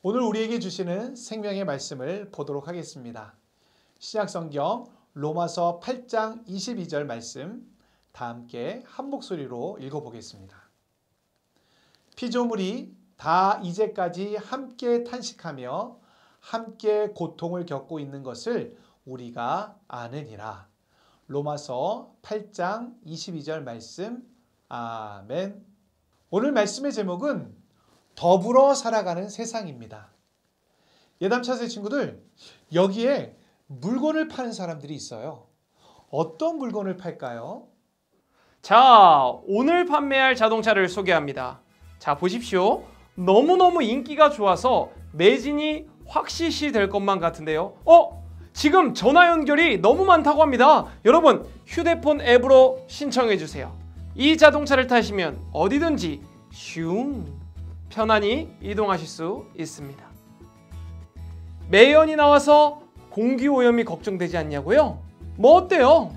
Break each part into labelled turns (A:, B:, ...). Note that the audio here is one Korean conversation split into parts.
A: 오늘 우리에게 주시는 생명의 말씀을 보도록 하겠습니다. 신약성경 로마서 8장 22절 말씀 다 함께 한 목소리로 읽어보겠습니다. 피조물이 다 이제까지 함께 탄식하며 함께 고통을 겪고 있는 것을 우리가 아느니라. 로마서 8장 22절 말씀. 아멘. 오늘 말씀의 제목은 더불어 살아가는 세상입니다. 예담차세 친구들, 여기에 물건을 파는 사람들이 있어요. 어떤 물건을 팔까요?
B: 자, 오늘 판매할 자동차를 소개합니다. 자, 보십시오. 너무너무 인기가 좋아서 매진이 확실시 될 것만 같은데요. 지금 전화 연결이 너무 많다고 합니다. 여러분, 휴대폰 앱으로 신청해 주세요. 이 자동차를 타시면 어디든지 슝 편안히 이동하실 수 있습니다. 매연이 나와서 공기오염이 걱정되지 않냐고요? 뭐 어때요?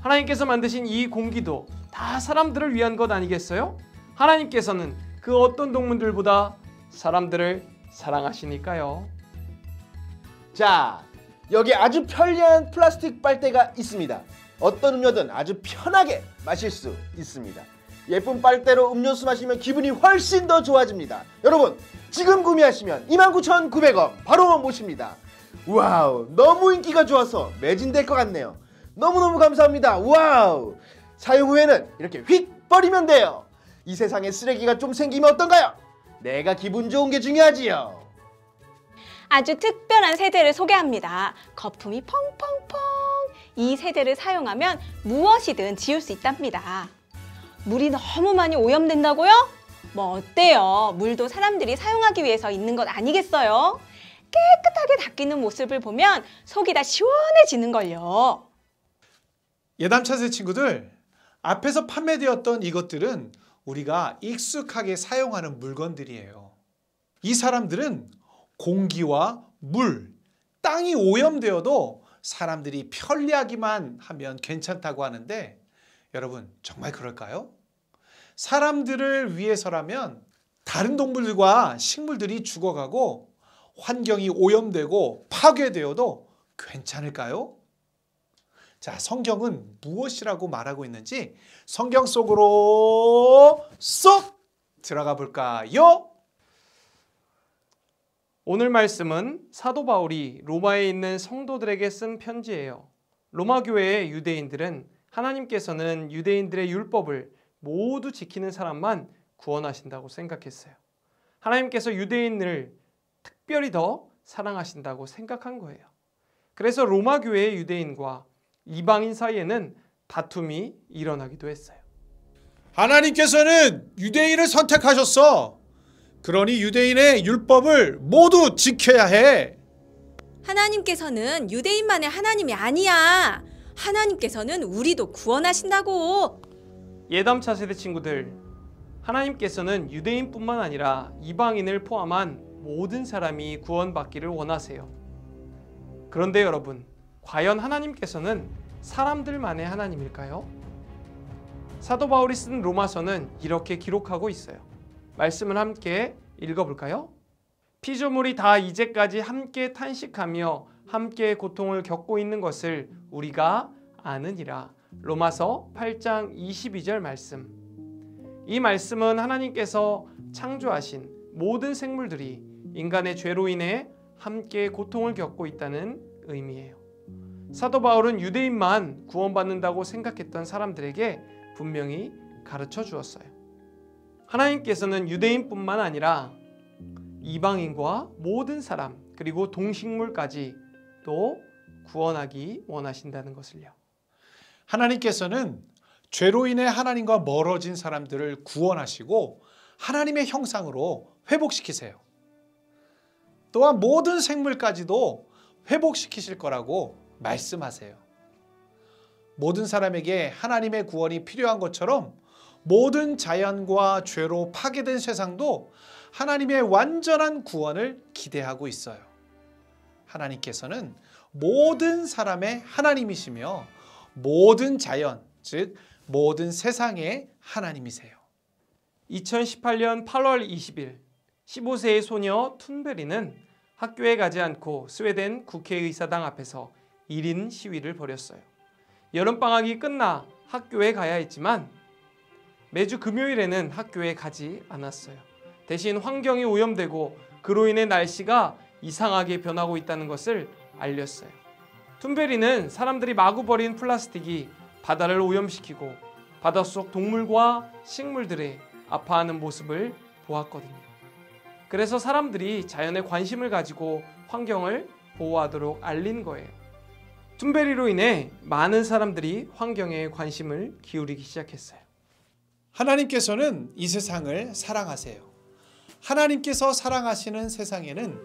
B: 하나님께서 만드신 이 공기도 다 사람들을 위한 것 아니겠어요? 하나님께서는 그 어떤 동물들보다 사람들을 사랑하시니까요.
C: 자, 여기 아주 편리한 플라스틱 빨대가 있습니다. 어떤 음료든 아주 편하게 마실 수 있습니다. 예쁜 빨대로 음료수 마시면 기분이 훨씬 더 좋아집니다. 여러분, 지금 구매하시면 29,900원 바로 모십니다. 와우, 너무 인기가 좋아서 매진될 것 같네요. 너무너무 감사합니다. 와우, 사용 후에는 이렇게 휙 버리면 돼요. 이 세상에 쓰레기가 좀 생기면 어떤가요? 내가 기분 좋은 게 중요하지요.
D: 아주 특별한 세제를 소개합니다. 거품이 펑펑펑. 이 세제를 사용하면 무엇이든 지울 수 있답니다. 물이 너무 많이 오염된다고요? 뭐 어때요? 물도 사람들이 사용하기 위해서 있는 것 아니겠어요? 깨끗하게 닦이는 모습을 보면 속이 다 시원해지는걸요.
A: 예담차세 친구들, 앞에서 판매되었던 이것들은 우리가 익숙하게 사용하는 물건들이에요. 이 사람들은 공기와 물, 땅이 오염되어도 사람들이 편리하기만 하면 괜찮다고 하는데, 여러분 정말 그럴까요? 사람들을 위해서라면 다른 동물들과 식물들이 죽어가고 환경이 오염되고 파괴되어도 괜찮을까요? 자, 성경은 무엇이라고 말하고 있는지 성경 속으로 쏙 들어가 볼까요?
B: 오늘 말씀은 사도 바울이 로마에 있는 성도들에게 쓴 편지예요. 로마 교회의 유대인들은 하나님께서는 유대인들의 율법을 모두 지키는 사람만 구원하신다고 생각했어요. 하나님께서 유대인을 특별히 더 사랑하신다고 생각한 거예요. 그래서 로마 교회의 유대인과 이방인 사이에는 다툼이 일어나기도 했어요.
A: 하나님께서는 유대인을 선택하셨어. 그러니 유대인의 율법을 모두 지켜야 해.
D: 하나님께서는 유대인만의 하나님이 아니야. 하나님께서는 우리도 구원하신다고.
B: 예담 차세대 친구들, 하나님께서는 유대인뿐만 아니라 이방인을 포함한 모든 사람이 구원받기를 원하세요. 그런데 여러분, 과연 하나님께서는 사람들만의 하나님일까요? 사도 바울이 쓴 로마서는 이렇게 기록하고 있어요. 말씀을 함께 읽어볼까요? 피조물이 다 이제까지 함께 탄식하며 함께 고통을 겪고 있는 것을 우리가 아느니라. 로마서 8장 22절 말씀. 이 말씀은 하나님께서 창조하신 모든 생물들이 인간의 죄로 인해 함께 고통을 겪고 있다는 의미예요. 사도 바울은 유대인만 구원받는다고 생각했던 사람들에게 분명히 가르쳐 주었어요. 하나님께서는 유대인뿐만 아니라 이방인과 모든 사람, 그리고 동식물까지 또 구원하기 원하신다는 것을요.
A: 하나님께서는 죄로 인해 하나님과 멀어진 사람들을 구원하시고 하나님의 형상으로 회복시키세요. 또한 모든 생물까지도 회복시키실 거라고 말씀하세요. 모든 사람에게 하나님의 구원이 필요한 것처럼 모든 자연과 죄로 파괴된 세상도 하나님의 완전한 구원을 기대하고 있어요. 하나님께서는 모든 사람의 하나님이시며 모든 자연, 즉 모든 세상의 하나님이세요.
B: 2018년 8월 20일 15세의 소녀 툰베리는 학교에 가지 않고 스웨덴 국회의사당 앞에서 1인 시위를 벌였어요. 여름방학이 끝나 학교에 가야 했지만 매주 금요일에는 학교에 가지 않았어요. 대신 환경이 오염되고 그로 인해 날씨가 이상하게 변하고 있다는 것을 알렸어요. 툰베리는 사람들이 마구 버린 플라스틱이 바다를 오염시키고 바닷속 동물과 식물들의 아파하는 모습을 보았거든요. 그래서 사람들이 자연에 관심을 가지고 환경을 보호하도록 알린 거예요. 툰베리로 인해 많은 사람들이 환경에 관심을 기울이기 시작했어요.
A: 하나님께서는 이 세상을 사랑하세요. 하나님께서 사랑하시는 세상에는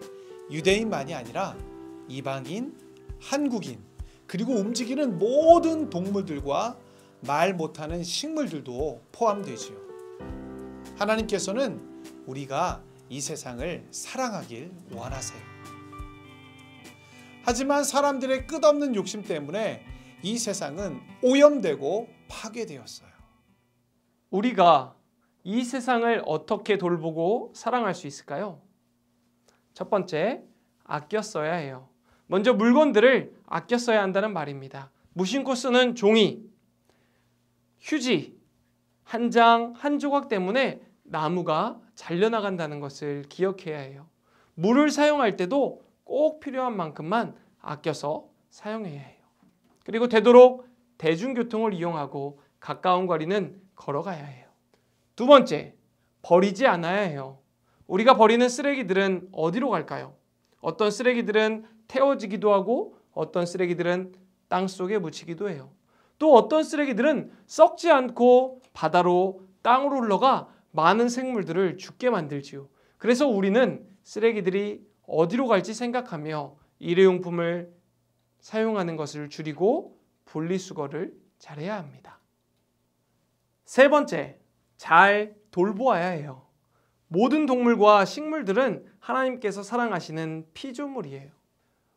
A: 유대인만이 아니라 이방인, 한국인, 그리고 움직이는 모든 동물들과 말 못하는 식물들도 포함되지요. 하나님께서는 우리가 이 세상을 사랑하길 원하세요. 하지만 사람들의 끝없는 욕심 때문에 이 세상은 오염되고 파괴되었어요.
B: 우리가 이 세상을 어떻게 돌보고 사랑할 수 있을까요? 첫 번째, 아껴 써야 해요. 먼저 물건들을 아껴 써야 한다는 말입니다. 무심코 쓰는 종이, 휴지, 한 장, 한 조각 때문에 나무가 잘려나간다는 것을 기억해야 해요. 물을 사용할 때도 꼭 필요한 만큼만 아껴서 사용해야 해요. 그리고 되도록 대중교통을 이용하고 가까운 거리는 걸어가야 해요. 두 번째, 버리지 않아야 해요. 우리가 버리는 쓰레기들은 어디로 갈까요? 어떤 쓰레기들은 태워지기도 하고 어떤 쓰레기들은 땅속에 묻히기도 해요. 또 어떤 쓰레기들은 썩지 않고 바다로 땅으로 흘러가 많은 생물들을 죽게 만들지요. 그래서 우리는 쓰레기들이 어디로 갈지 생각하며 일회용품을 사용하는 것을 줄이고 분리수거를 잘해야 합니다. 세 번째, 잘 돌보아야 해요. 모든 동물과 식물들은 하나님께서 사랑하시는 피조물이에요.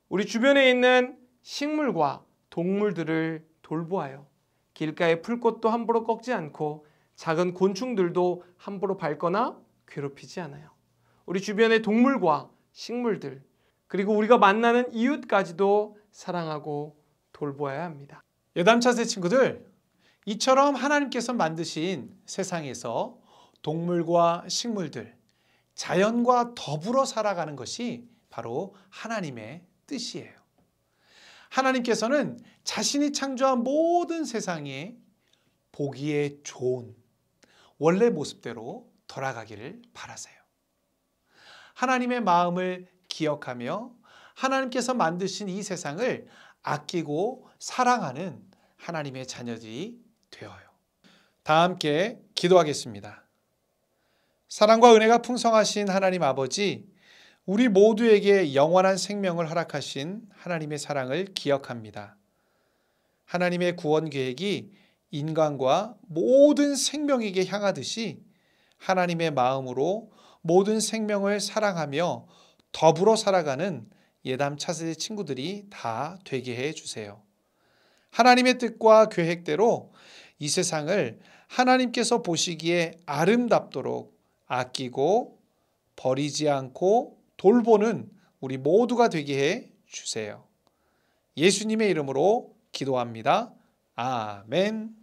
B: 우리 주변에 있는 식물과 동물들을 돌보아요. 길가의 풀꽃도 함부로 꺾지 않고 작은 곤충들도 함부로 밟거나 괴롭히지 않아요. 우리 주변의 동물과 식물들, 그리고 우리가 만나는 이웃까지도 사랑하고 돌보아야 합니다.
A: 예담차세 친구들, 이처럼 하나님께서 만드신 세상에서 동물과 식물들, 자연과 더불어 살아가는 것이 바로 하나님의 뜻이에요. 하나님께서는 자신이 창조한 모든 세상에 보기에 좋은 원래 모습대로 돌아가기를 바라세요. 하나님의 마음을 기억하며 하나님께서 만드신 이 세상을 아끼고 사랑하는 하나님의 자녀들이 되어요. 다 함께 기도하겠습니다. 사랑과 은혜가 풍성하신 하나님 아버지, 우리 모두에게 영원한 생명을 허락하신 하나님의 사랑을 기억합니다. 하나님의 구원 계획이 인간과 모든 생명에게 향하듯이 하나님의 마음으로 모든 생명을 사랑하며 더불어 살아가는 예담 차세대 친구들이 다 되게 해 주세요. 하나님의 뜻과 계획대로 이 세상을 하나님께서 보시기에 아름답도록 아끼고 버리지 않고 돌보는 우리 모두가 되게 해 주세요. 예수님의 이름으로 기도합니다. 아멘.